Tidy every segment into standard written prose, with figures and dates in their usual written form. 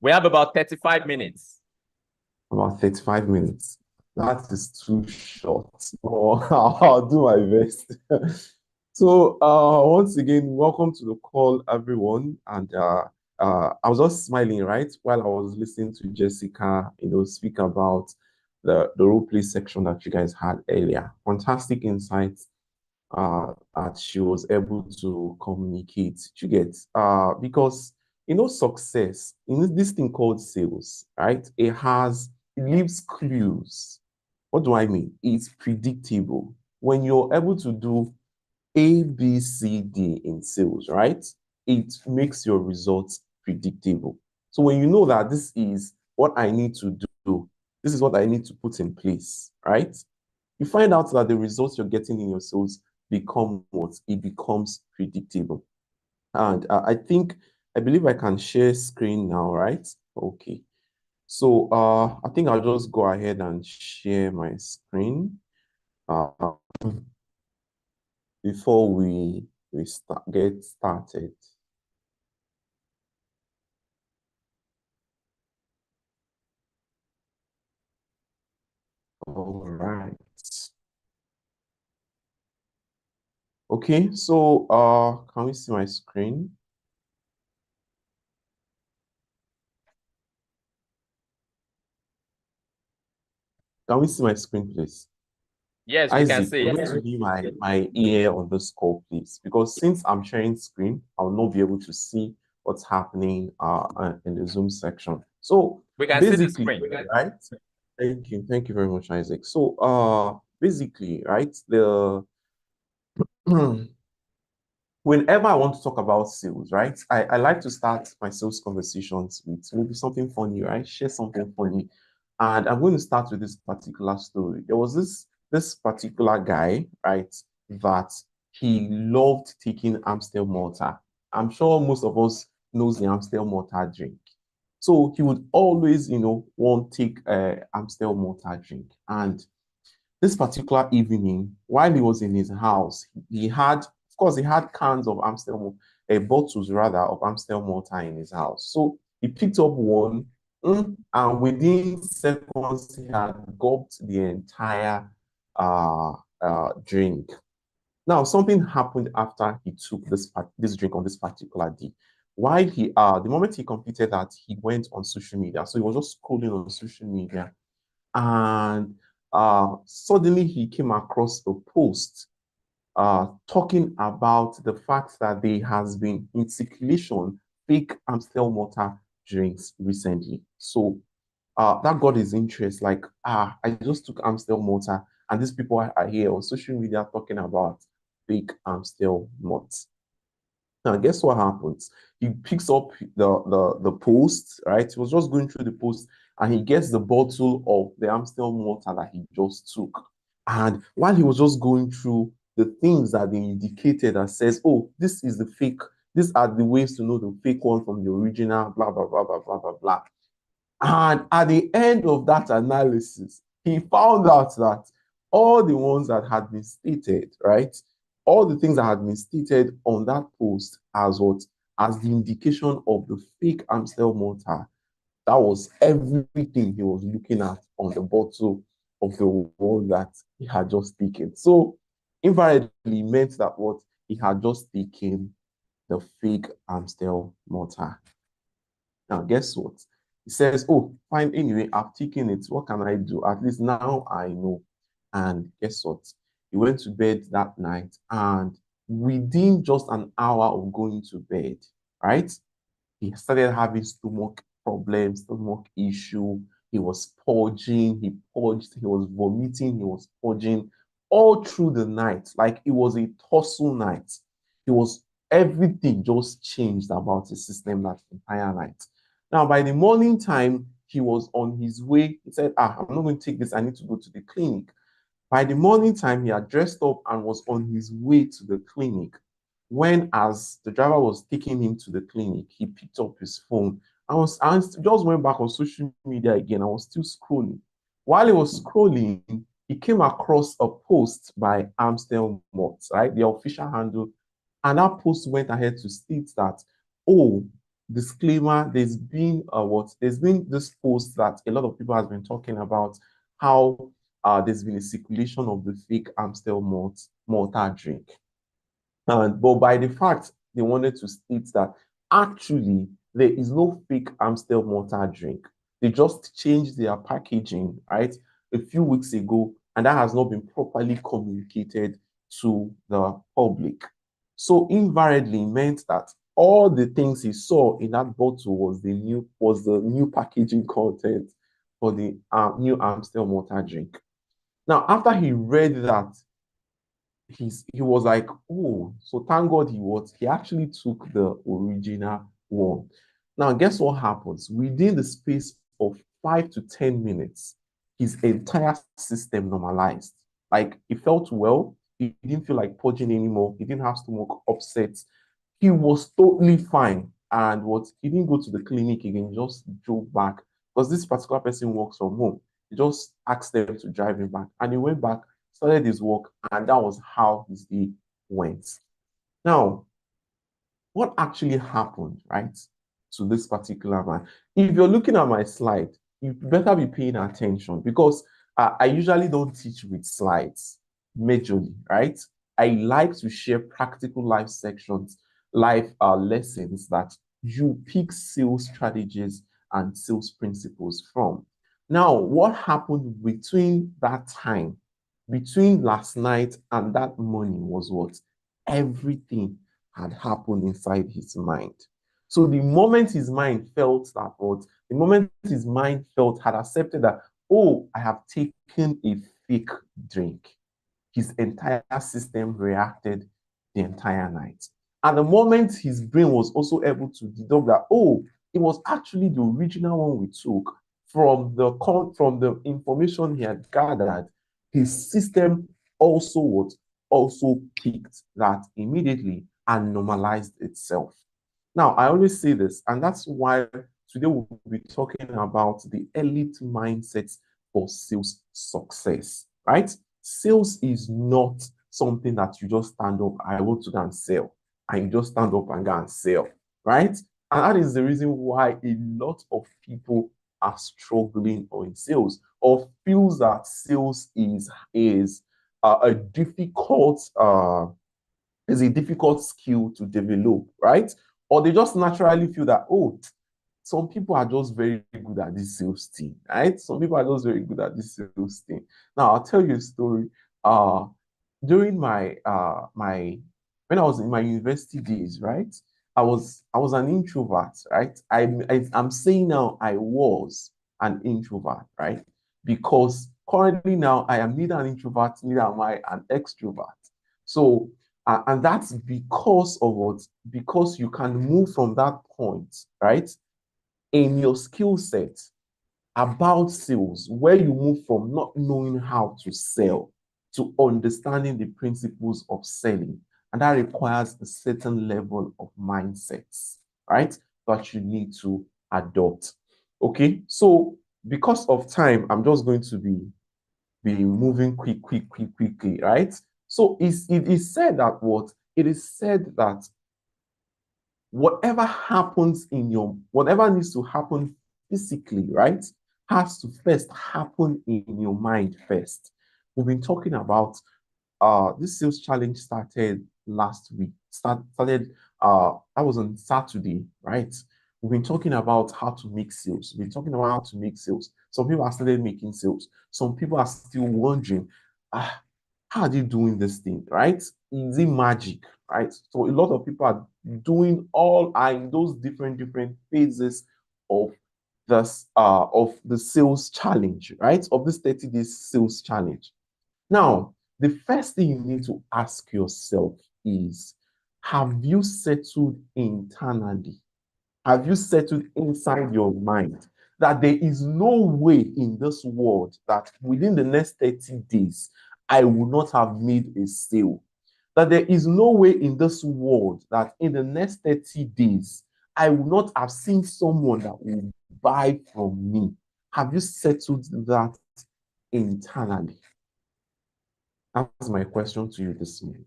We have about 35 minutes. About 35 minutes. That is too short. Oh, I'll do my best. So, once again, welcome to the call, everyone. And I was just smiling, right, while I was listening to Jessica, speak about the role play section that you guys had earlier. Fantastic insights that she was able to communicate. You get because success in this thing called sales, right? It leaves clues. What do I mean? It's predictable. When you're able to do A, B, C, D in sales, right? It makes your results predictable. So when you know that this is what I need to do, this is what I need to put in place, right? You find out that the results you're getting in your sales become what? It becomes predictable. And I believe I can share screen now, right? Okay. So I think I'll just go ahead and share my screen uh, before we get started. All right. Okay, so can we see my screen? Can we see my screen, please? Yes, we can Isaac, see. you're going to be my ear on this call, please, because since I'm sharing screen, I'll not be able to see what's happening in the Zoom section. So We can see the basically, screen. right? Thank you very much, Isaac. So basically, right, the whenever I want to talk about sales, right, I like to start my sales conversations with maybe something funny, right? Share something funny. And I'm going to start with this particular story. There was this particular guy, right, that he loved taking Amstel Malta. I'm sure most of us knows the Amstel Malta drink. So he would always, want to take Amstel Malta drink. And this particular evening, while he was in his house, he had, of course, he had cans of bottles rather of Amstel Malta in his house. So he picked up one, and within seconds, he had gulped the entire drink. Now, something happened after he took this drink on this particular day. While the moment he completed that, he went on social media. So he was just scrolling on social media, and suddenly he came across a post talking about the fact that there has been in circulation fake Amstel Malta drinks recently. So that got his interest. Like, I just took Amstel Malta, and these people are here on social media talking about fake Amstel Malta. Now, guess what happens? He picks up the post, right? He was just going through the post, and he gets the bottle of the Amstel Malta that he just took. And while he was just going through the things that they indicated and says, oh, this is the fake, these are the ways to know the fake one from the original, blah, blah, blah, blah, blah, blah, blah. And at the end of that analysis, he found out that all the ones that had been stated, right? All the things that had been stated on that post as what? As the indication of the fake Amstel Malta. That was everything he was looking at on the bottle of the one that he had just taken. So invariably meant that what he had just taken the fake Amstel Malta. Now, guess what? He says, oh, fine, anyway, I've taken it. What can I do? At least now I know. And guess what? He went to bed that night, and within just an hour of going to bed, right? He started having stomach problems, stomach issue. He was purging, he purged, he was vomiting, he was purging all through the night. Like it was a tussle night. It was everything just changed about his system that entire night. Now, by the morning time, he was on his way. He said, I'm not going to take this. I need to go to the clinic. By the morning time, he had dressed up and was on his way to the clinic. When, as the driver was taking him to the clinic, he picked up his phone. I just went back on social media again. I was still scrolling. While he was scrolling, he came across a post by Amstel Mott, right? The official handle. And that post went ahead to state that, oh, disclaimer, there's been this post that a lot of people has been talking about how there's been a circulation of the fake Amstel mortar drink. But by the fact, they wanted to state that actually there is no fake Amstel mortar drink. They just changed their packaging, right, a few weeks ago, and that has not been properly communicated to the public. So invariably meant that all the things he saw in that bottle was the new packaging content for the new Amstel mortar drink. Now, after he read that, he was like, oh, so thank God he actually took the original one. Now, guess what happens? Within the space of 5 to 10 minutes, his entire system normalized. Like, he felt well, he didn't feel like purging anymore, he didn't have stomach upsets, he was totally fine. And what he didn't go to the clinic again, he just drove back because this particular person works from home. He just asked them to drive him back, and he went back, started his work, and that was how his day went. Now, what actually happened, right, to this particular man? If you're looking at my slide, you better be paying attention because I usually don't teach with slides majorly, right? I like to share practical life sections, life lessons that you pick sales strategies and sales principles from. Now, what happened between that time, between last night and that morning was what? Everything had happened inside his mind. So the moment his mind felt that, what the moment his mind felt had accepted that, oh, I have taken a fake drink, his entire system reacted the entire night. At the moment, his brain was also able to deduct that, oh, it was actually the original one we took from the information he had gathered. His system also picked that immediately and normalized itself. Now, I always say this, and that's why today we'll be talking about the elite mindsets for sales success, right? Sales is not something that you just stand up, I want to go and sell, and you just stand up and go and sell, right? And that is the reason why a lot of people are struggling in sales or feels that sales is a difficult skill to develop, right? Or they just naturally feel that, oh, some people are just very good at this sales thing, right? Some people are just very good at this sales thing. Now, I'll tell you a story. During when I was in my university days, right? I was an introvert, right? I'm saying now I was an introvert, right? Because currently now I am neither an introvert, neither am I an extrovert. So and that's because of what? Because you can move from that point, right? In your skill set about sales, where you move from not knowing how to sell to understanding the principles of selling. And that requires a certain level of mindsets, right? That you need to adopt. Okay, so because of time, I'm just going to be moving quickly, right? So it is said that what? It is said that whatever needs to happen physically, right, has to first happen in your mind first. We've been talking about this sales challenge started last week. Started that was on Saturday, right? We've been talking about how to make sales. We've been talking about how to make sales. Some people have started making sales. Some people are still wondering, how are they doing this thing, right? Is it magic, right? So a lot of people are doing are in those different phases of the sales challenge, right? Of this 30 days sales challenge. Now, the first thing you need to ask yourself is, have you settled internally? Have you settled inside your mind that there is no way in this world that within the next 30 days, I will not have made a sale? That there is no way in this world that in the next 30 days, I will not have seen someone that will buy from me? Have you settled that internally? That's my question to you this morning.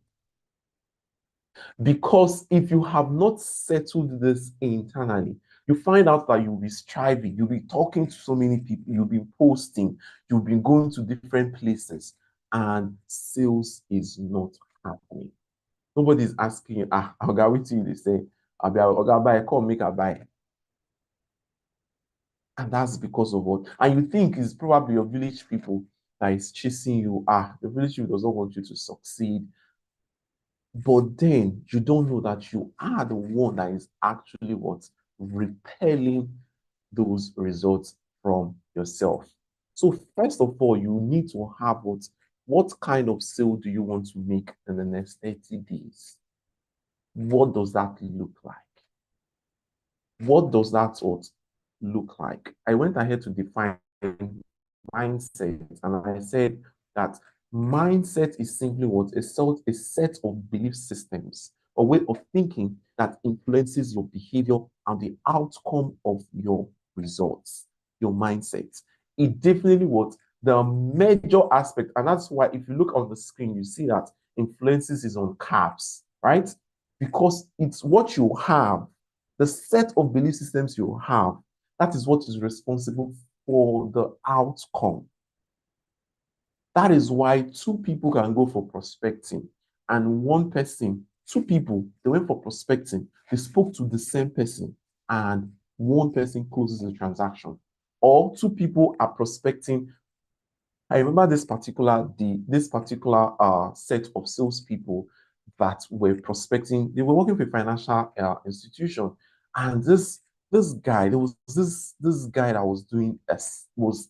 Because if you have not settled this internally, you find out that you'll be striving, you'll be talking to so many people, you'll be posting, you'll be going to different places, and sales is not happening. Nobody's asking you, I'll go with you. They say, I'll go buy, come make a buy. And that's because of what? And you think it's probably your village people that is chasing you. The village people does not want you to succeed. But then you don't know that you are the one that is actually what? Repelling those results from yourself. So first of all, you need to have what kind of sale do you want to make in the next 30 days? What does that look like? What does that look like? I went ahead to define mindset, and I said that mindset is simply what? A set of belief systems, a way of thinking that influences your behavior and the outcome of your results, your mindset. It definitely what? The major aspect, and that's why if you look on the screen, you see that influences is on caps, right? Because it's what you have, the set of belief systems you have, that is what is responsible for the outcome. That is why two people can go for prospecting, and one person, two people, they went for prospecting, they spoke to the same person, and one person closes the transaction. Or two people are prospecting. I remember this particular set of salespeople that were prospecting. They were working for a financial institution, and this guy, there was this guy that was doing was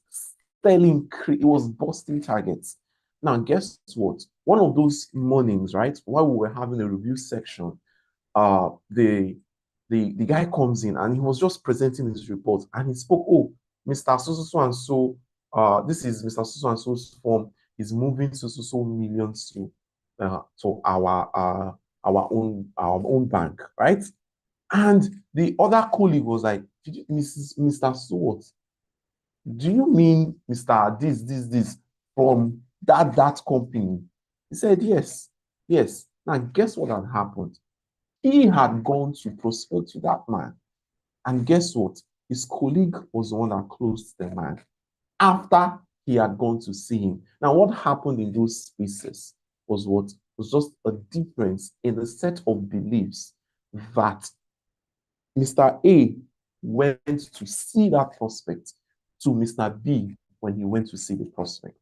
selling, it was busting targets. Now, guess what? One of those mornings, right, while we were having a review section, the guy comes in and he was just presenting his report, and he spoke, oh, Mr. So and so, this is Mr. So and so's form. He's moving so millions to our own bank, right? And the other colleague was like, Mr. So what? Do you mean Mr. This from that company? He said, yes, yes. Now, guess what had happened? He had gone to prospect to that man. And guess what? His colleague was the one that closed the man after he had gone to see him. Now, what happened in those spaces was what? Was just a difference in the set of beliefs that Mr. A went to see that prospect to Mr. B when he went to see the prospect.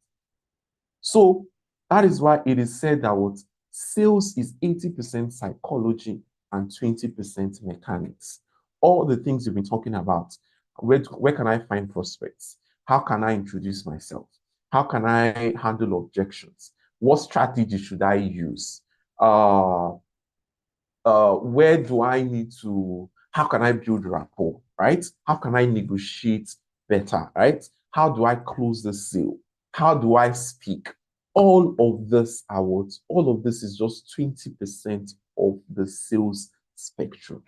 So that is why it is said that what sales is 80% psychology and 20% mechanics. All the things you've been talking about. Where can I find prospects? How can I introduce myself? How can I handle objections? What strategy should I use? Where do I need to, how can I build rapport, right? How can I negotiate better, right? How do I close the sale? How do I speak? All of this are what? All of this is just 20% of the sales spectrum.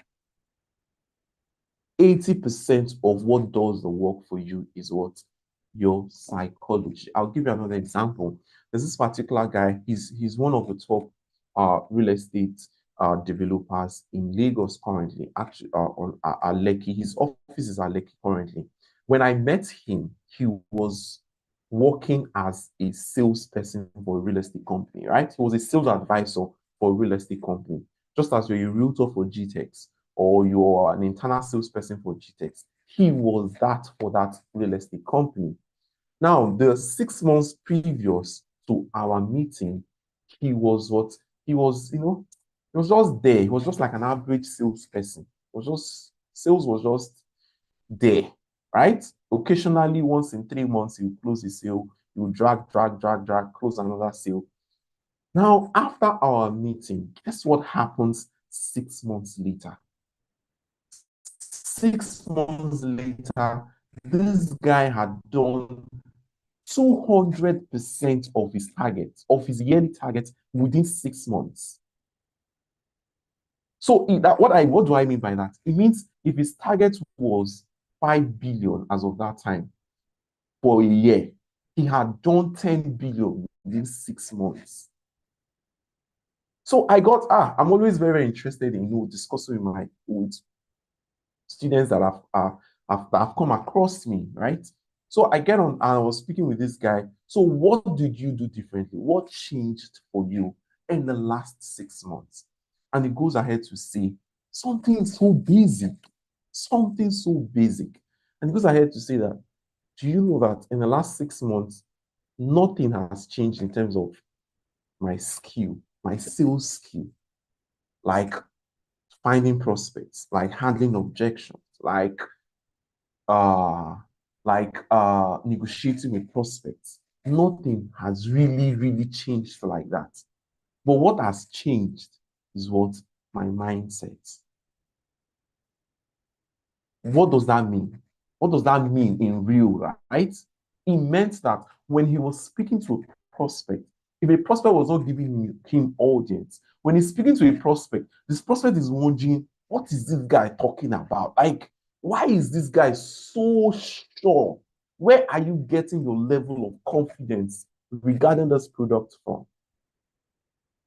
80% of what does the work for you is what? Your psychology. I'll give you another example. There's this particular guy, he's one of the top real estate developers in Lagos currently, actually on Lekki. His office is at Lekki currently. When I met him, he was working as a salesperson for a real estate company, right? He was a sales advisor for a real estate company, just as you're a realtor for Gtext or you're an internal salesperson for Gtext. He was that for that real estate company. Now, the 6 months previous to our meeting, he was what? He was, he was just there. He was just like an average salesperson. Sales was just there, right? Occasionally, once in 3 months, he would close a sale. He would drag, close another sale. Now, after our meeting, guess what happens 6 months later? 6 months later, this guy had done 200% of his target, of his yearly target within 6 months. So what do I mean by that? It means if his target was 5 billion as of that time for a year, he had done 10 billion within 6 months. So I'm always very interested in discussing with students that have come across me, right? So I get on and I was speaking with this guy. So what did you do differently? What changed for you in the last 6 months? And he goes ahead to say something so basic, something so basic. And he goes ahead to say that, do you know that in the last 6 months, nothing has changed in terms of my skill, my sales skill, like finding prospects, like handling objections, uh negotiating with prospects. Nothing has really changed like that. But what has changed is what? My mindset. What does that mean? What does that mean in real, right? It meant that when he was speaking to a prospect, if a prospect was not giving him audience, when he's speaking to a prospect, this prospect is wondering, what is this guy talking about? Like, why is this guy so sure? Where are you getting your level of confidence regarding this product from?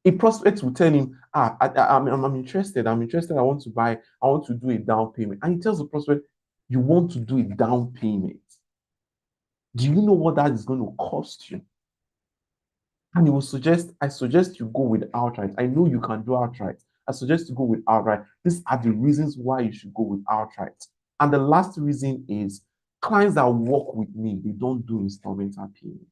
A prospect will tell him, I'm interested, I want to buy, I want to do a down payment. And he tells the prospect, you want to do a down payment. Do you know what that is going to cost you? And he will suggest, I suggest you go with outright. I know you can do outright. I suggest you go with outright. These are the reasons why you should go with outright. And the last reason is clients that work with me, they don't do installment payments.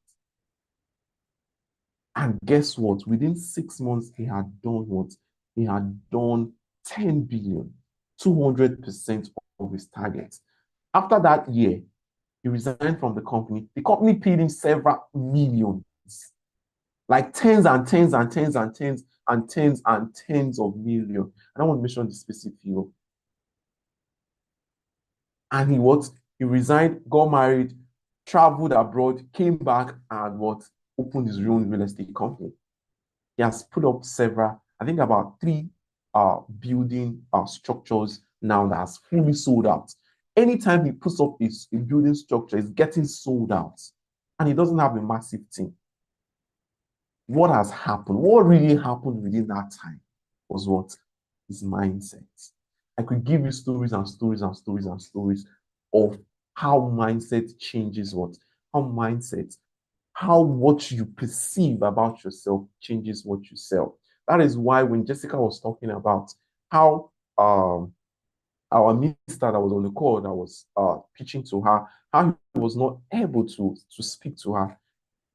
And guess what? Within 6 months, he had done what? He had done 10 billion, 200% of his target. After that year, he resigned from the company. The company paid him several millions, like tens and tens and tens and tens and tens and tens of millions. I don't want to mention the specific figure. And he resigned, got married, traveled abroad, came back, and opened his own real estate company. He has put up several, I think about 3 building structures now that has fully sold out. Anytime he puts up a building structure, it's getting sold out. And he doesn't have a massive team. What has happened? What really happened within that time was what? His mindset. I could give you stories and stories and stories and stories of how mindset changes what? How what you perceive about yourself changes what you sell. That is why when Jessica was talking about how our minister that was on the call that was pitching to her, how he was not able to speak to her,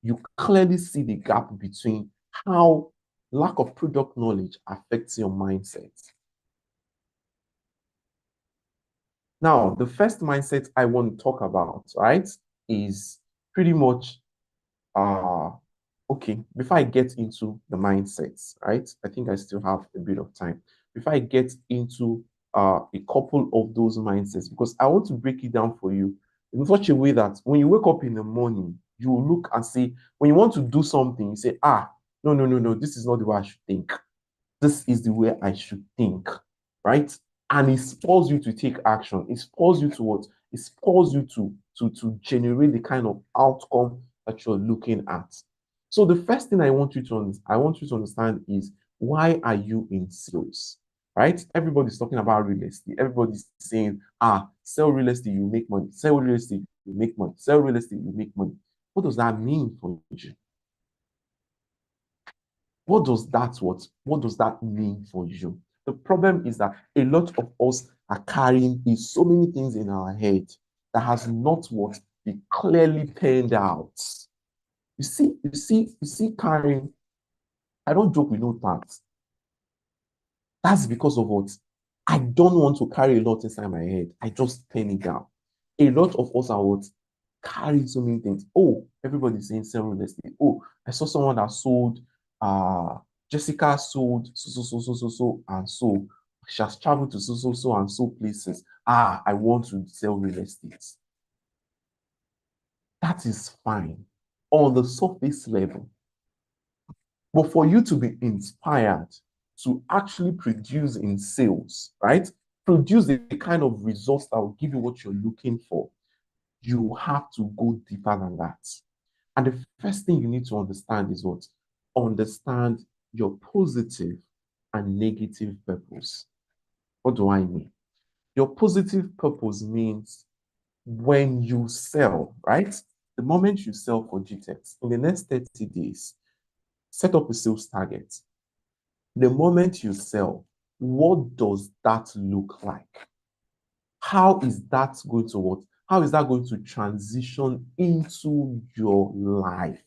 you clearly see the gap between how lack of product knowledge affects your mindset. Now, the first mindset I want to talk about, right, is pretty much okay, before I get into the mindsets, right? I think I still have a bit of time. Before I get into a couple of those mindsets, because I want to break it down for you in such a way that when you wake up in the morning, you look and say, when you want to do something, you say, no, this is not the way I should think. This is the way I should think, right? And it spurs you to take action. It spurs you to what? It spurs you to generate the kind of outcome that you're looking at. So the first thing I want you to understand is, why are you in sales? Right? Everybody's talking about real estate. Everybody's saying, sell real estate, you make money. Sell real estate, you make money. Sell real estate, you make money. What does that mean for you? What does that mean for you? The problem is that a lot of us are carrying so many things in our head that has not be clearly panned out. You see, carrying, I don't joke with no tax. That's because of what? I don't want to carry a lot inside my head. I just pen it down. A lot of us are carrying so many things. Oh, everybody's saying sell real estate. Oh, I saw someone that sold Jessica sold so and so. She has traveled to so and so places. I want to sell real estate. That is fine on the surface level. But for you to be inspired to actually produce in sales, right? Produce the kind of results that will give you what you're looking for, you have to go deeper than that. And the first thing you need to understand is what? Understand your positive and negative purpose. What do I mean? Your positive purpose means when you sell, right? The moment you sell for Gtext, in the next 30 days, set up a sales target. The moment you sell, what does that look like? How is that going to what? How is that going to transition into your life?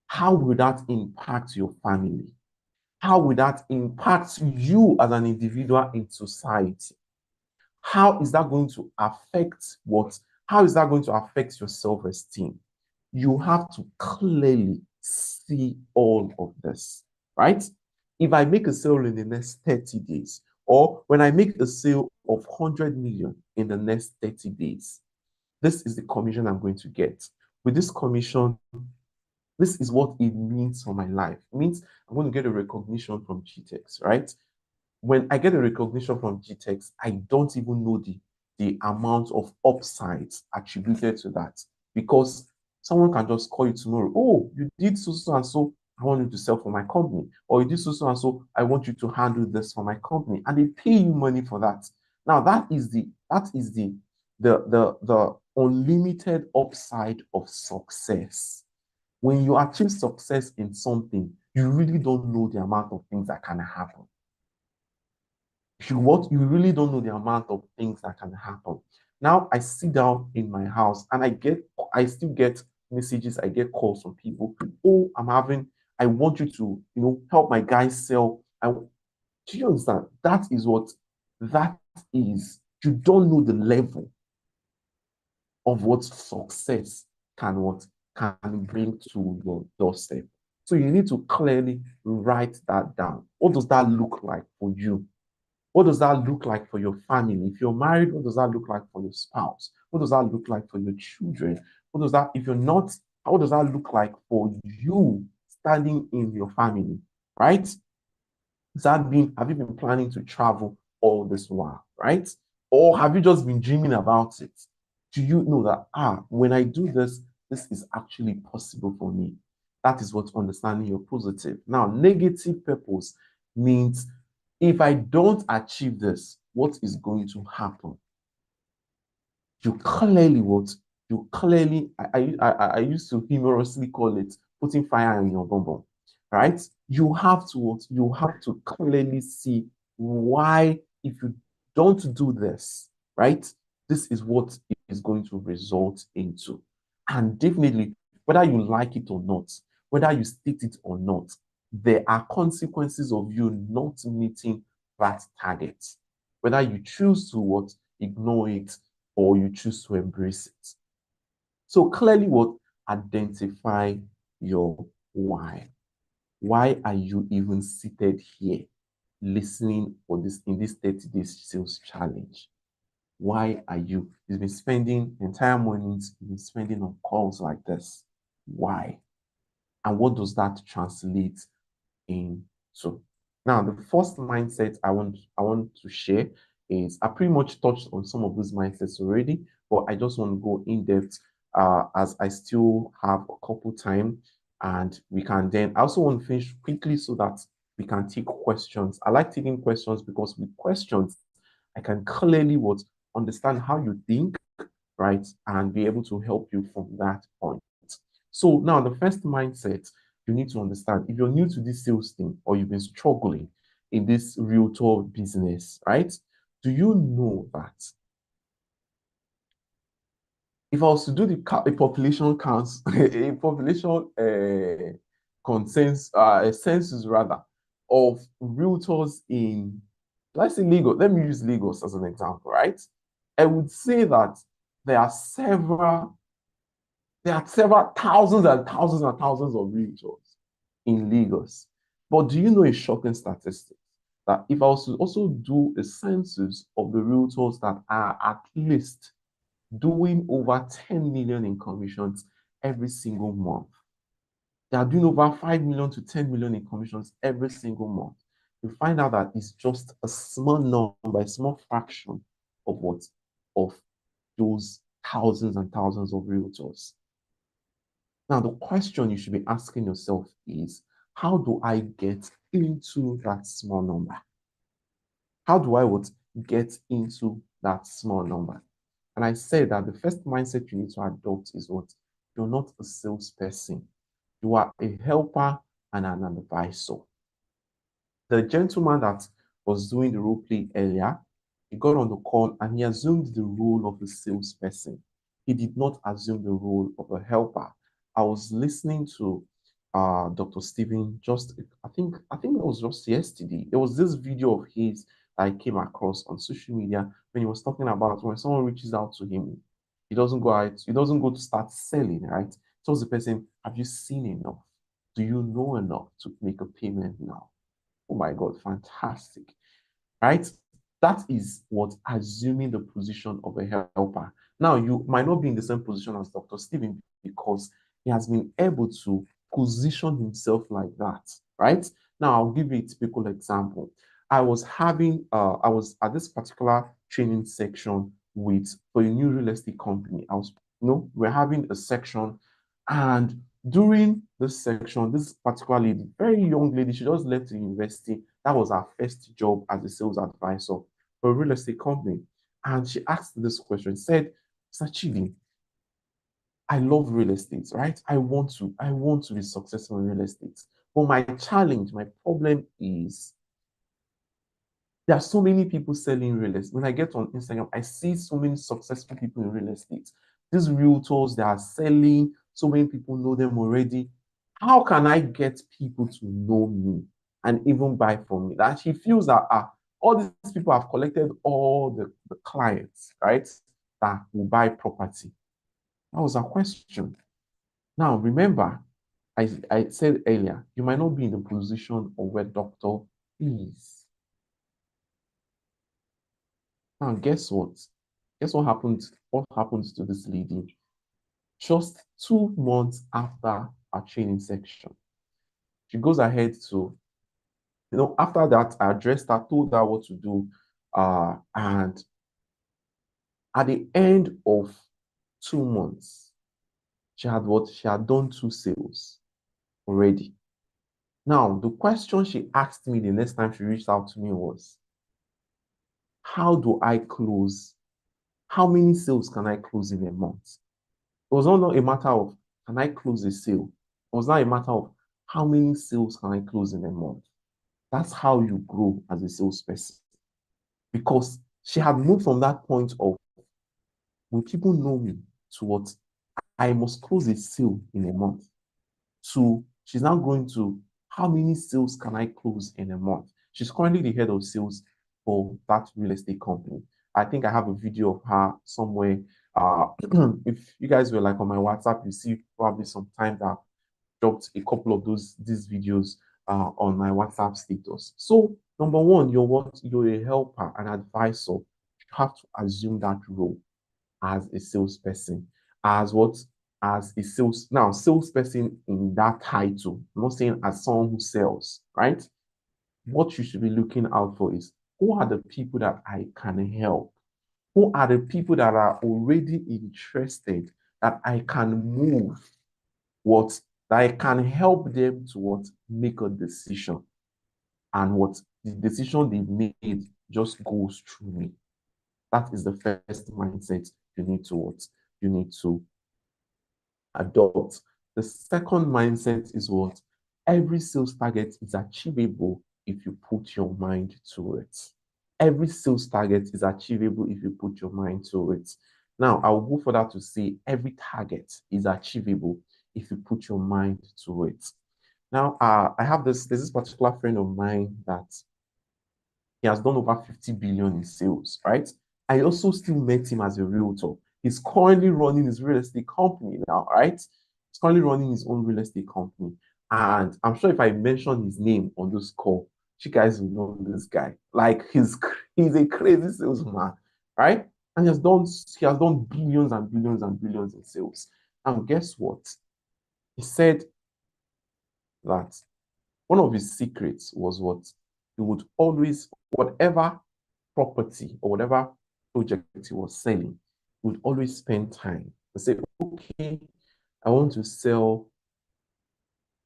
How will that impact your family? How will that impact you as an individual in society? How is that going to affect what? How is that going to affect your self-esteem? You have to clearly see all of this, right? If I make a sale in the next 30 days, or when I make a sale of 100 million in the next 30 days, this is the commission I'm going to get. With this commission, this is what it means for my life. It means I'm going to get a recognition from Gtext, right? When I get a recognition from Gtext, I don't even know the amount of upsides attributed to that, because someone can just call you tomorrow. Oh, you did so and so. I want you to sell for my company. Or you did so and so. I want you to handle this for my company, and they pay you money for that. Now that is the unlimited upside of success. When you achieve success in something, you really don't know the amount of things that can happen. You really don't know the amount of things that can happen. Now I sit down in my house and I still get messages, I get calls from people. Oh, I want you to, help my guys sell. Do you understand? That is what that is. You don't know the level of what success can bring to your doorstep. So you need to clearly write that down. What does that look like for you? What does that look like for your family? If you're married, what does that look like for your spouse? What does that look like for your children? If you're not, what does that look like for you standing in your family, right? Have you been planning to travel all this while, right? Or have you just been dreaming about it? Do you know that, when I do this, this is actually possible for me? That is what understanding your positive. Now, negative purpose means if I don't achieve this, what is going to happen? I used to humorously call it putting fire in your bonbon, right? You have to clearly see why, if you don't do this, right, this is what it is going to result into. And definitely, whether you like it or not, whether you state it or not, there are consequences of you not meeting that target. Whether you choose to ignore it, or you choose to embrace it. So clearly identify your why. Why are you even seated here listening in this 30 days sales challenge? Why are you? You've been spending entire mornings, you've been spending on calls like this. Why? And what does that translate into? Now, the first mindset I want to share is, I pretty much touched on some of these mindsets already, but I just want to go in depth as I still have a couple time, and we can then. I also want to finish quickly so that we can take questions. I like taking questions because with questions, I can clearly understand how you think, right, and be able to help you from that point. So now the first mindset you need to understand, if you're new to this sales thing or you've been struggling in this realtor business, right? Do you know that if I was to do a population counts, a population census rather, of realtors in, let's say Lagos, let me use Lagos as an example, right? I would say that there are several thousands and thousands and thousands of realtors in Lagos. But do you know a shocking statistic? That if I was to also do a census of the realtors that are at least doing over 10 million in commissions every single month, they are doing over 5 million to 10 million in commissions every single month, you find out that it's just a small number, a small fraction of those thousands and thousands of realtors. Now, the question you should be asking yourself is, how do I get into that small number? How do I get into that small number? And I said that the first mindset you need to adopt is what? You're not a salesperson. You are a helper and an advisor. The gentleman that was doing the role play earlier, he got on the call and he assumed the role of a salesperson. He did not assume the role of a helper. I was listening to Dr. Stephen I think it was just yesterday. There was this video of his that I came across on social media when he was talking about when someone reaches out to him, he doesn't go to start selling, right? Tells the person, have you seen enough? Do you know enough to make a payment now? Oh my God, fantastic, right? That is what assuming the position of a helper. Now, you might not be in the same position as Dr. Stephen because he has been able to position himself like that, right? Now, I'll give you a typical example. I was at this particular training section for a new real estate company. We're having a section, and during this section, this particular lady, very young lady, she just left the university. That was her first job as a sales advisor for a real estate company. And she asked this question, said, Sachidi, I love real estate, right? I want to be successful in real estate. But my challenge, my problem is there are so many people selling real estate. When I get on Instagram, I see so many successful people in real estate. These realtors, they are selling, so many people know them already. How can I get people to know me and even buy from me? That she feels that all these people have collected all the clients, right? That will buy property. That was a question. Now, remember, I said earlier, you might not be in the position of where doctor is. Now, guess what? Guess what happened? What happened to this lady? Just 2 months after our training section, she goes ahead to, after that, I addressed her, told her what to do, and at the end of 2 months, she had done 2 sales already. Now, the question she asked me the next time she reached out to me was, how do I close? How many sales can I close in a month? It was not a matter of, can I close a sale? It was not a matter of, how many sales can I close in a month? That's how you grow as a salesperson. Because she had moved from that point of, will people know me, to what? I must close a sale in a month. To, she's now going to, how many sales can I close in a month? She's currently the head of sales for that real estate company. I think I have a video of her somewhere. If you guys were like on my WhatsApp, you see probably some time that I've dropped a couple of these videos on my WhatsApp status. So number one, you're what? You're a helper, an advisor. You have to assume that role as a salesperson, as what? As a salesperson in that title. I'm not saying as someone who sells, right? What you should be looking out for is, who are the people that I can help? Who are the people that are already interested that I can move? That I can help them to make a decision, and the decision they made just goes through me. That is the first mindset you need to adopt. The second mindset is what? Every sales target is achievable if you put your mind to it. Every sales target is achievable if you put your mind to it. Now, I'll go further to say every target is achievable if you put your mind to it. Now, there's this particular friend of mine that he has done over 50 billion in sales, right? I also still met him as a realtor. He's currently running his real estate company now, right? He's currently running his own real estate company. And I'm sure if I mention his name on this call, you guys will know this guy. Like he's a crazy salesman, right? And he has done billions and billions and billions in sales. And guess what? He said that one of his secrets was what? He would always, whatever property or whatever project he was selling, he would always spend time to say, okay, I want to sell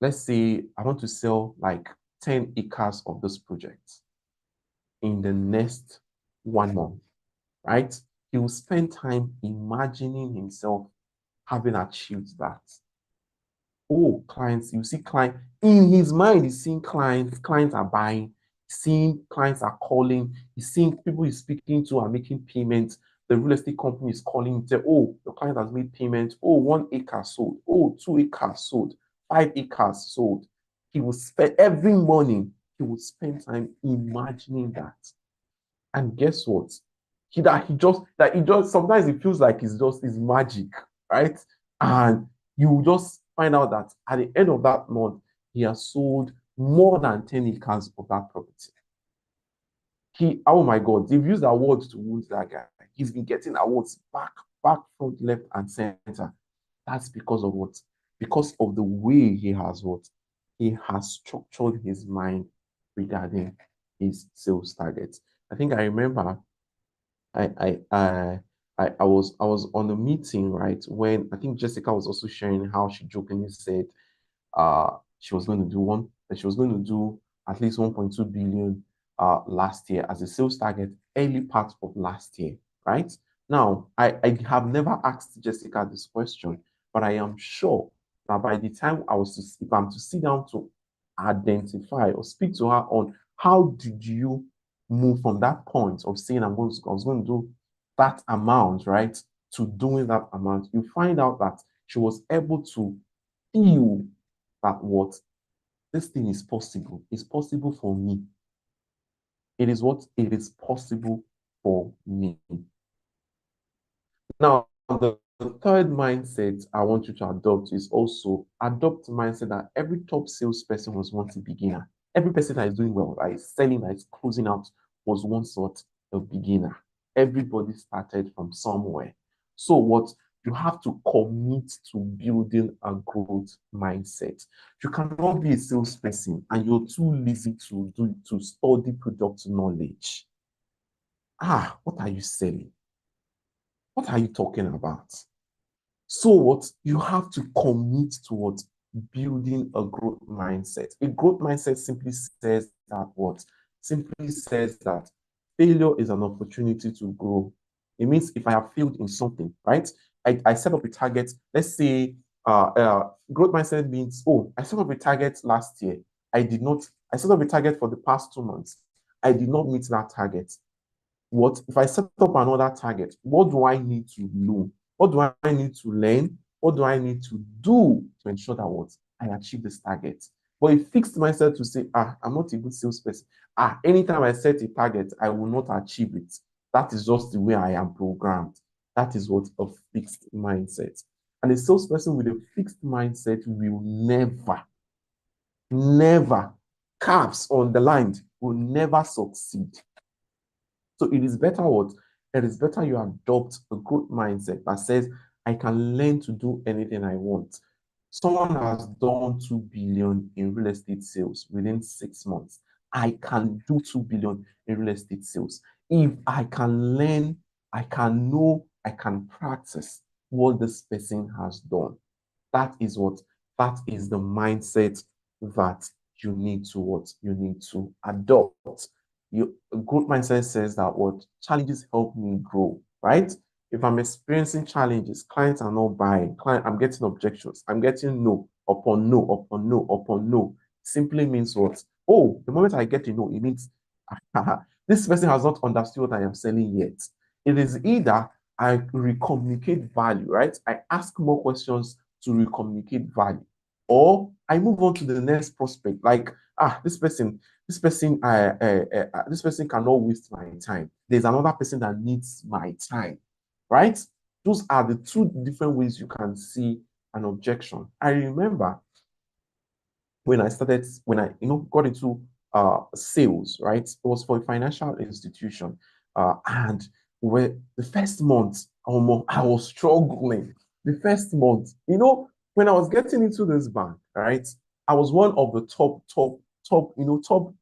let's say I want to sell like 10 acres of this project in the next 1 month, right? He will spend time imagining himself having achieved that. Oh, clients, you see client in his mind, he's seeing clients are buying, seeing clients are calling, he's seeing people he's speaking to are making payments. The real estate company is calling and say, oh, the client has made payments. Oh, 1 acre sold. Oh, 2 acres sold. 5 acres sold. He will spend every morning, he will spend time imagining that. And guess what? He just sometimes it feels like it's just his magic, right? And you just find out that at the end of that month, he has sold more than 10 acres of that property. Oh my God, they've used awards to wound that guy. He's been getting awards back, front, left, and center. That's because of what? Because of the way he has what? He has structured his mind regarding his sales targets. I think I remember I was on the meeting, right, when I think Jessica was also sharing how she jokingly said she was going to do at least 1.2 billion last year as a sales target early part of last year, right? Now, I have never asked Jessica this question, but I am sure that by the time if I'm to sit down to identify or speak to her on how did you move from that point of saying I was going to do that amount, right, to doing that amount, you find out that she was able to feel that what this thing is possible. It's possible for me. It is what it is possible for me. Now, the third mindset I want you to adopt is also adopt the mindset that every top salesperson was once a beginner. Every person that is doing well, that is selling, that is closing out, was once what a beginner. Everybody started from somewhere. So what you have to commit to building a growth mindset. You cannot be a salesperson and you're too lazy to study product knowledge. What are you selling? What are you talking about? So what you have to commit to what building a growth mindset. A growth mindset simply says that what simply says that failure is an opportunity to grow. It means if I have failed in something, right? I set up a target. Let's say growth mindset means, oh, I set up a target last year. I set up a target for the past 2 months. I did not meet that target. What if I set up another target? What do I need to know? What do I need to learn? What do I need to do to ensure that what I achieve this target? But a fixed mindset to say, I'm not a good salesperson. Anytime I set a target, I will not achieve it. That is just the way I am programmed. That is what a fixed mindset. And a salesperson with a fixed mindset will never, caps on the line, will never succeed. So it is better what? It is better you adopt a good mindset that says, I can learn to do anything I want. Someone has done 2 billion in real estate sales within 6 months. I can do 2 billion in real estate sales. If I can learn, I can know, I can practice what this person has done. That is the mindset that you need to adopt. A good mindset says that what challenges help me grow, right? If I'm experiencing challenges, clients are not buying, I'm getting objections, I'm getting no upon no upon no upon no. Simply means what? Oh, the moment I get to know, it means this person has not understood what I am selling yet. It is either I recommunicate value, right? I ask more questions to recommunicate value, or I move on to the next prospect. Like, this person cannot waste my time. There's another person that needs my time, right? Those are the two different ways you can see an objection. I remember when I got into sales, right? It was for a financial institution, and the first month, I was struggling. The first month, when I was getting into this bank, right? I was one of the top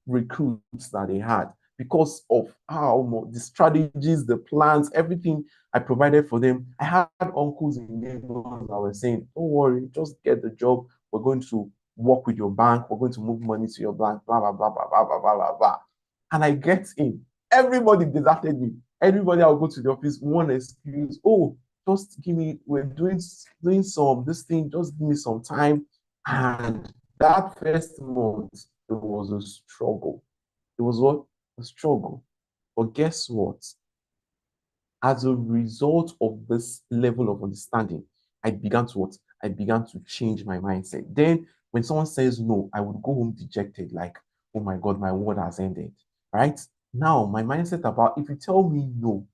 recruits that they had because of how the strategies, the plans, everything I provided for them. I had uncles in Lagos that were saying, "Don't worry, just get the job. We're going to work with your bank. We're going to move money to your bank, blah, blah, blah, blah, blah, blah, blah, blah, blah. And I get in. Everybody deserted me. Everybody, I'll go to the office, one excuse, oh, just give me, we're doing some, this thing, just give me some time. And that first month, it was a struggle. It was what? A struggle. But guess what? As a result of this level of understanding, I began to what? I began to change my mindset. Then when someone says no, I would go home dejected, like, oh my God, my word has ended. Right? Now, my mindset about if you tell me no,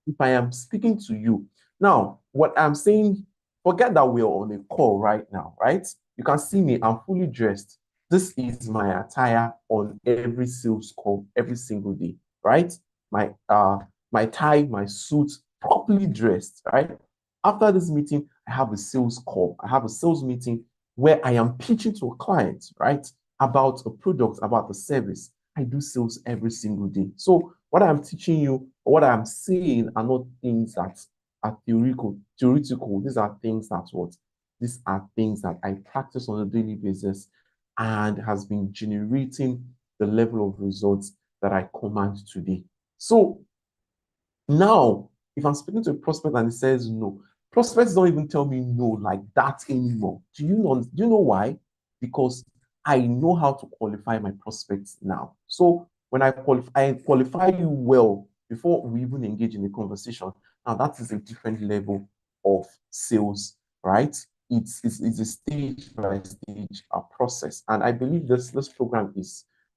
if I am speaking to you, now what I'm saying, forget that we're on a call right now, right? You can see me, I'm fully dressed. This is my attire on every sales call every single day, right? My tie, my suit, properly dressed, right? After this meeting, I have a sales call. I have a sales meeting where I am pitching to a client, right? About a product, about a service. I do sales every single day. So what I'm teaching you, or what I'm saying are not things that are theoretical. These are things that what? These are things that I practice on a daily basis and has been generating the level of results that I command today. So now, if I'm speaking to a prospect and he says no, prospects don't even tell me no like that anymore. Do you know why? Because I know how to qualify my prospects now. So when I qualify you well before we even engage in a conversation. Now that is a different level of sales, right? It's a stage by stage process, and I believe this program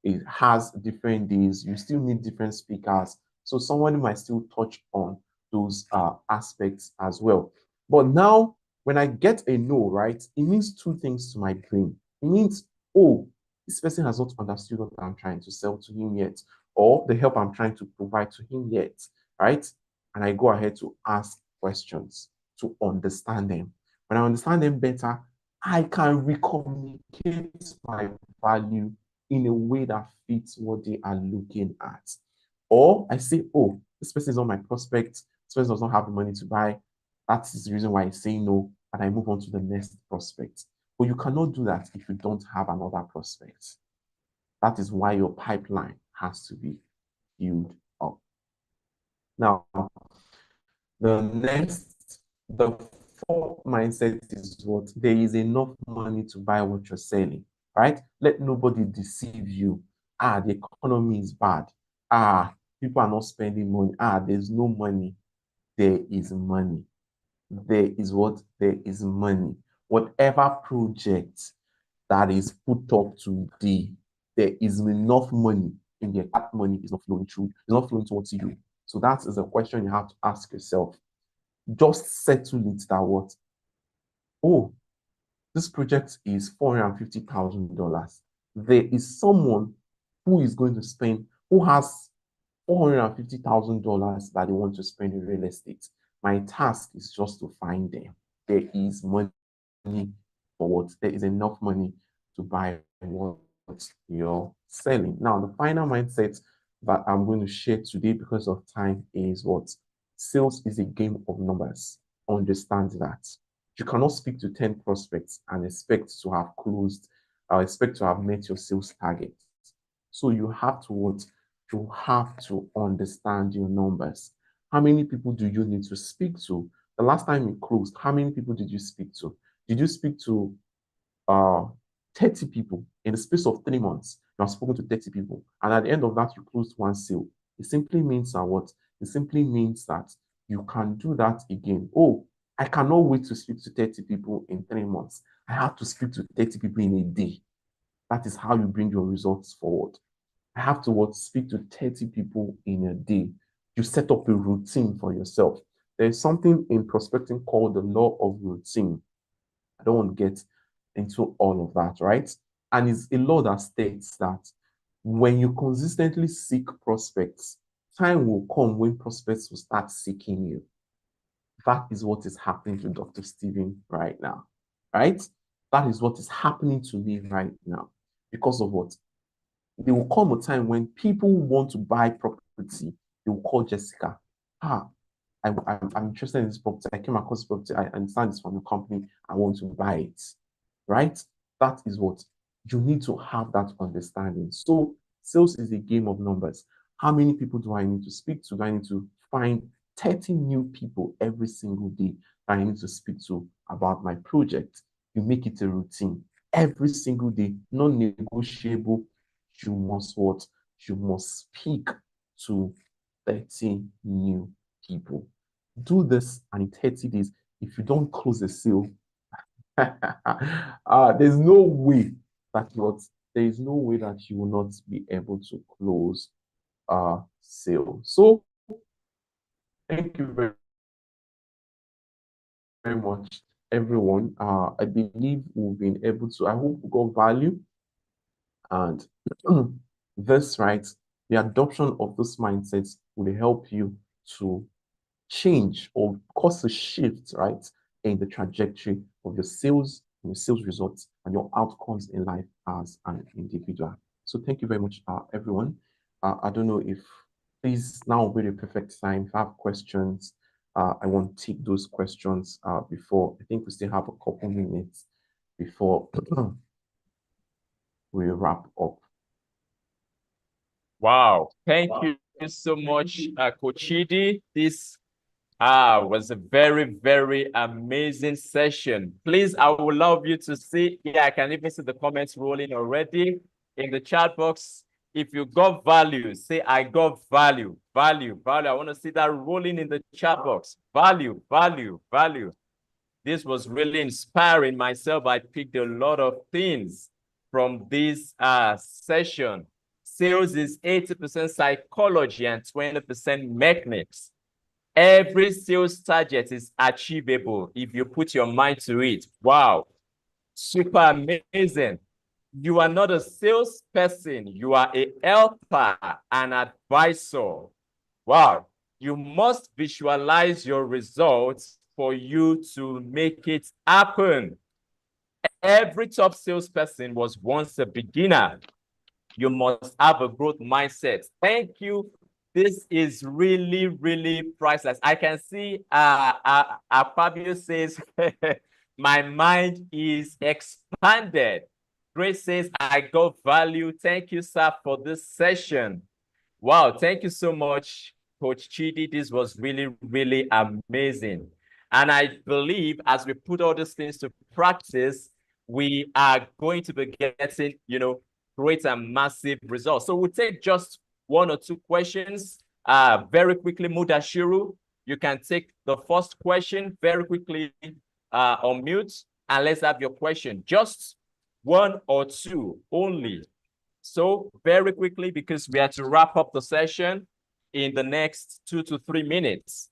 it has different days. You still need different speakers, so someone might still touch on those aspects as well. But now, when I get a no, right, it means two things to my brain. It means, oh, this person has not understood what I'm trying to sell to him yet, or the help I'm trying to provide to him yet, right? And I go ahead to ask questions to understand them. When I understand them better, I can recommunicate my value in a way that fits what they are looking at. Or I say, oh, this person is not my prospect. This person does not have the money to buy. That is the reason why I say no, and I move on to the next prospect. But you cannot do that if you don't have another prospect. That is why your pipeline has to be built up. Now, the fourth mindset is what? There is enough money to buy what you're selling, right? Let nobody deceive you. The economy is bad. People are not spending money. There's no money. There is money. There is what? There is money. Whatever project that is put up today, there is enough money in there. That money is not flowing through. It's not flowing towards you. So that is a question you have to ask yourself. Just settle it that what? Oh, this project is $450,000. There is someone who is going to spend, who has $450,000 that they want to spend in real estate. My task is just to find them. There is money for what? There is enough money to buy what you're selling. Now, the final mindset that I'm going to share today because of time is what? Sales is a game of numbers. Understand that. You cannot speak to 10 prospects and expect to have closed, or expect to have met your sales target. So you have to what? You have to understand your numbers. How many people do you need to speak to? The last time you closed, how many people did you speak to? Did you speak to 30 people in the space of 3 months? You have spoken to 30 people, and at the end of that, you closed one sale. It simply means that what? It simply means that you can do that again. Oh, I cannot wait to speak to 30 people in 3 months. I have to speak to 30 people in a day. That is how you bring your results forward. I have to what? Speak to 30 people in a day. You set up a routine for yourself. There's something in prospecting called the law of routine. I don't want to get into all of that, right? And it's a law that states that when you consistently seek prospects, time will come when prospects will start seeking you. That is what is happening to Dr. Stephen right now, right? That is what is happening to me right now. Because of what? There will come a time when people want to buy property. They will call Jessica. I'm interested in this property. I came across this property. I understand it's from the company. I want to buy it, right? That is what you need to have, that understanding. So sales is a game of numbers. How many people do I need to speak to? Do I need to find 30 new people every single day that I need to speak to about my project? You make it a routine every single day, non-negotiable. You must what? You must speak to 30 new people. Do this, and in 30 days, if you don't close a sale, there's no way that there is no way that you will not be able to close a sale. So thank you very, very much, everyone. I believe we've been able to, I hope we got value. And this, right, the adoption of this mindset will help you to change or cause a shift, right, in the trajectory of your sales results, and your outcomes in life as an individual. So thank you very much, everyone. I don't know if, please, now will be the perfect time. If you have questions, I want to take those questions before, I think we still have a couple minutes before we wrap up. Wow. Thank you so much, Coach Chidi. This was a very, very amazing session. Please, I would love you to see, I can even see the comments rolling already in the chat box. If you got value, say, I got value, value, value. I want to see that rolling in the chat box. Value, value, value. This was really inspiring myself. I picked a lot of things from this session. Sales is 80% psychology and 20% mechanics. Every sales target is achievable if you put your mind to it. Wow, super amazing. You are not a salesperson. You are a helper, an advisor. Wow, you must visualize your results for you to make it happen. Every top salesperson was once a beginner. You must have a growth mindset. Thank you. This is really, really priceless. I can see Fabio says, my mind is expanded. Grace says, I got value. Thank you, sir, for this session. Wow, thank you so much, Coach Chidi. This was really, really amazing. And I believe as we put all these things to practice, we are going to be getting, great and massive results. So we'll take just one or two questions very quickly. Mudashiru, you can take the first question very quickly on mute, and let's have your question. Just one or two only. So very quickly, because we have to wrap up the session in the next 2 to 3 minutes.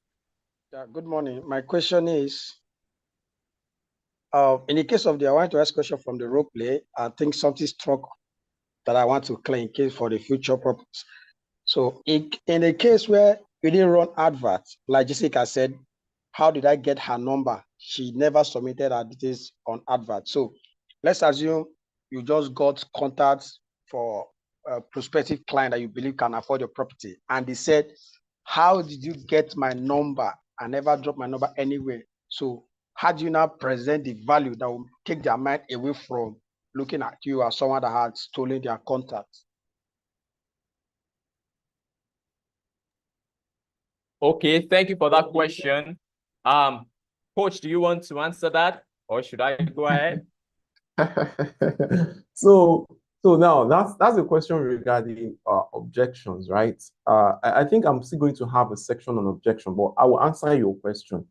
Good morning. My question is, in the case of I want to ask a question from the role play. I think something struck that I want to clear in case for the future purpose. So in a case where we didn't run adverts, like Jessica said, how did I get her number? She never submitted her details on advert. So let's assume you just got contacts for a prospective client that you believe can afford your property. And they said, how did you get my number? I never dropped my number anywhere. So how do you now present the value that will take their mind away from looking at you as someone that had stolen their contacts? Okay, thank you for that question. Coach, do you want to answer that, or should I go ahead? So now that's a question regarding objections, right? I think I'm still going to have a section on objection, but I will answer your question,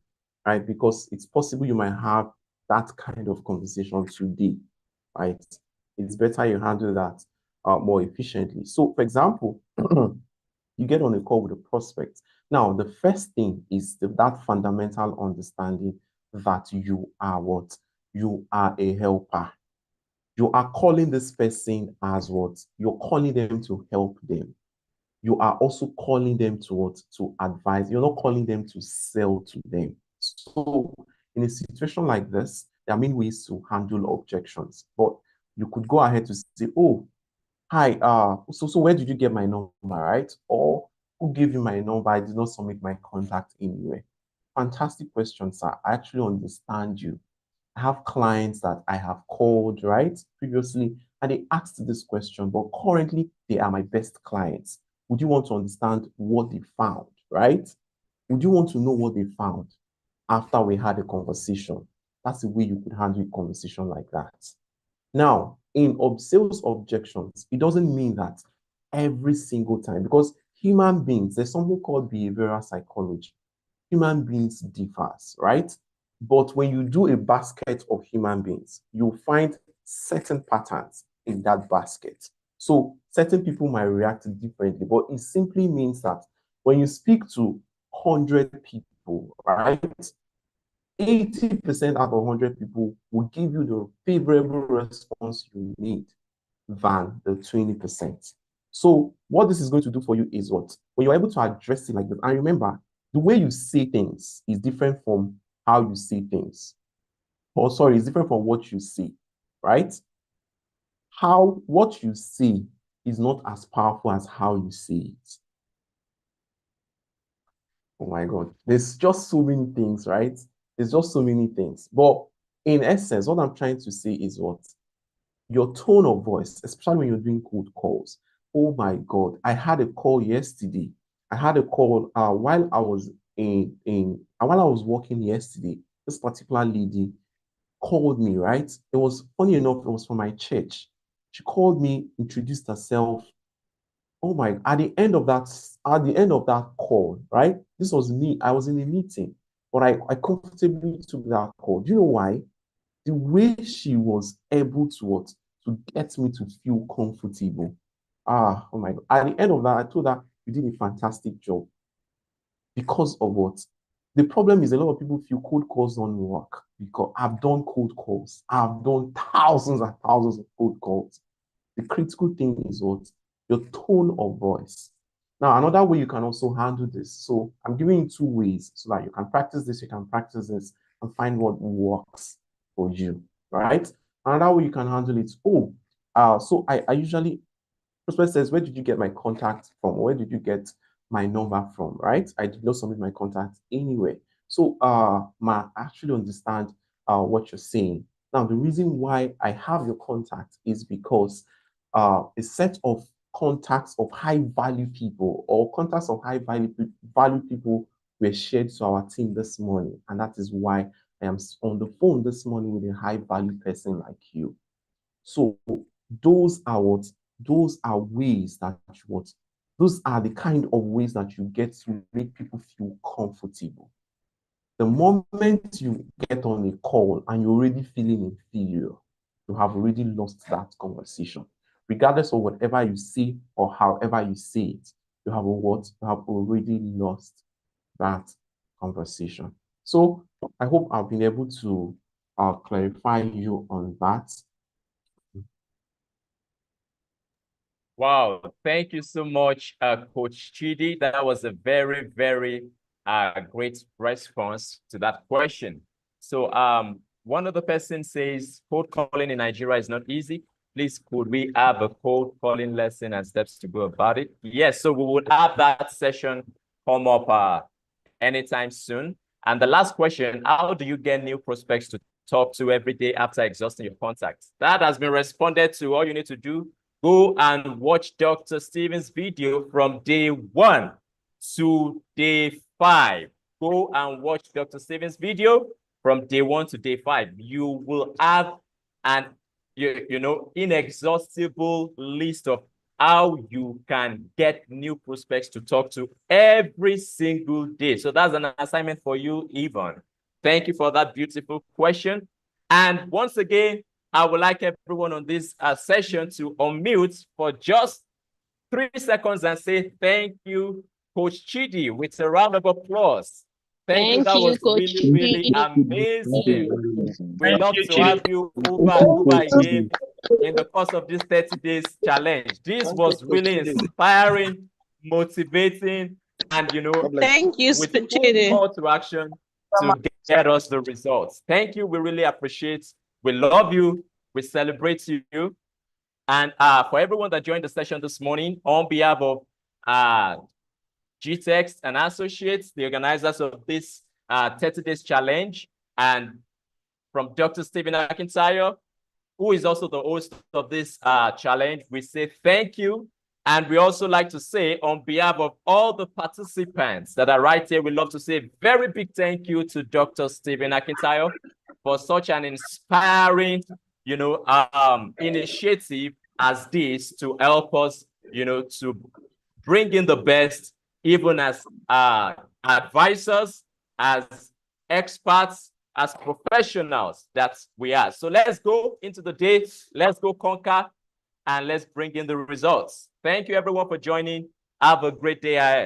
right? Because it's possible you might have that kind of conversation today, right? It's better you handle that more efficiently. So, for example, you get on a call with a prospect. Now, the first thing is that fundamental understanding that you are what? You are a helper. You are calling this person as what? You're calling them to help them. You are also calling them to what? To advise. You're not calling them to sell to them. So in a situation like this, there are many ways to handle objections. But you could go ahead to say, oh, hi, so where did you get my number, right? Or who gave you my number? I did not submit my contact anywhere. Fantastic question, sir. I actually understand you. I have clients that I have called, right, previously, and they asked this question, but currently they are my best clients. Would you want to understand what they found, right? Would you want to know what they found after we had a conversation? That's the way you could handle a conversation like that. Now, in sales objections, it doesn't mean that every single time, because human beings, there's something called behavioral psychology. Human beings differs, right? But when you do a basket of human beings, you'll find certain patterns in that basket. So certain people might react differently, but it simply means that when you speak to 100 people, right, 80% out of 100 people will give you the favorable response you need than the 20%. So what this is going to do for you is what? When you're able to address it like this, and remember, the way you say things is different from how you say things. Or sorry, it's different from what you say, right? What you say is not as powerful as how you say it. Oh my God, there's just so many things, right? There's just so many things. But in essence, what I'm trying to say is what? Your tone of voice, especially when you're doing cold calls. Oh my God, I had a call yesterday. I had a call while I was while I was working yesterday. This particular lady called me, right? It was funny enough, it was from my church. She called me, introduced herself. Oh my, at the end of that call, right? This was me. I was in a meeting, but I comfortably took that call. Do you know why? The way she was able to what? To get me to feel comfortable. Oh my God. At the end of that, I told her, you did a fantastic job. Because of what? The problem is a lot of people feel cold calls don't work because I've done cold calls. I've done thousands and thousands of cold calls. The critical thing is what? Your tone of voice. Now, another way you can also handle this. So I'm giving you two ways so that you can practice this, you can practice this, and find what works for you, right? Another way you can handle it. So I usually, prospect says, where did you get my contact from? Where did you get my number from, right? I did not submit my contact anywhere. So I actually understand what you're saying. Now, the reason why I have your contact is because a set of contacts of high value people or contacts of high value people were shared to our team this morning. And that is why I am on the phone this morning with a high value person like you. So those are what? Those are ways that you what? Those are the kind of ways that you get to make people feel comfortable. The moment you get on a call and you're already feeling inferior, you have already lost that conversation. Regardless of whatever you say or however you say it, you have what? You have already lost that conversation. So I hope I've been able to clarify you on that. Wow, thank you so much, Coach Chidi. That was a very, very great response to that question. So one of the persons says cold calling in Nigeria is not easy. Please, could we have a cold calling lesson and steps to go about it? Yes, so we will have that session come up anytime soon. And the last question, how do you get new prospects to talk to every day after exhausting your contacts? That has been responded to. All you need to do, go and watch Dr. Stephen's video from day 1 to day 5. Go and watch Dr. Stephen's video from day 1 to day 5. You will have an inexhaustible list of how you can get new prospects to talk to every single day. So that's an assignment for you, Yvonne. Thank you for that beautiful question. And once again, I would like everyone on this session to unmute for just 3 seconds and say thank you, Coach Chidi, with a round of applause. Thank you. That was really, really amazing. We love to have you over and over again in the course of this 30 days challenge. This was really inspiring, motivating, and thank you, with full call to action to get us the results. Thank you. We really appreciate. We love you. We celebrate you. And for everyone that joined the session this morning, on behalf of Gtext and Associates, the organizers of this 30 days challenge, and from Dr. Stephen Akintayo, who is also the host of this challenge. We say thank you. And we also like to say, on behalf of all the participants that are right here, we love to say a very big thank you to Dr. Stephen Akintayo for such an inspiring, initiative as this to help us, to bring in the best, even as advisors, as experts, as professionals that we are. So let's go into the day, let's go conquer, and let's bring in the results. Thank you everyone for joining. Have a great day ahead.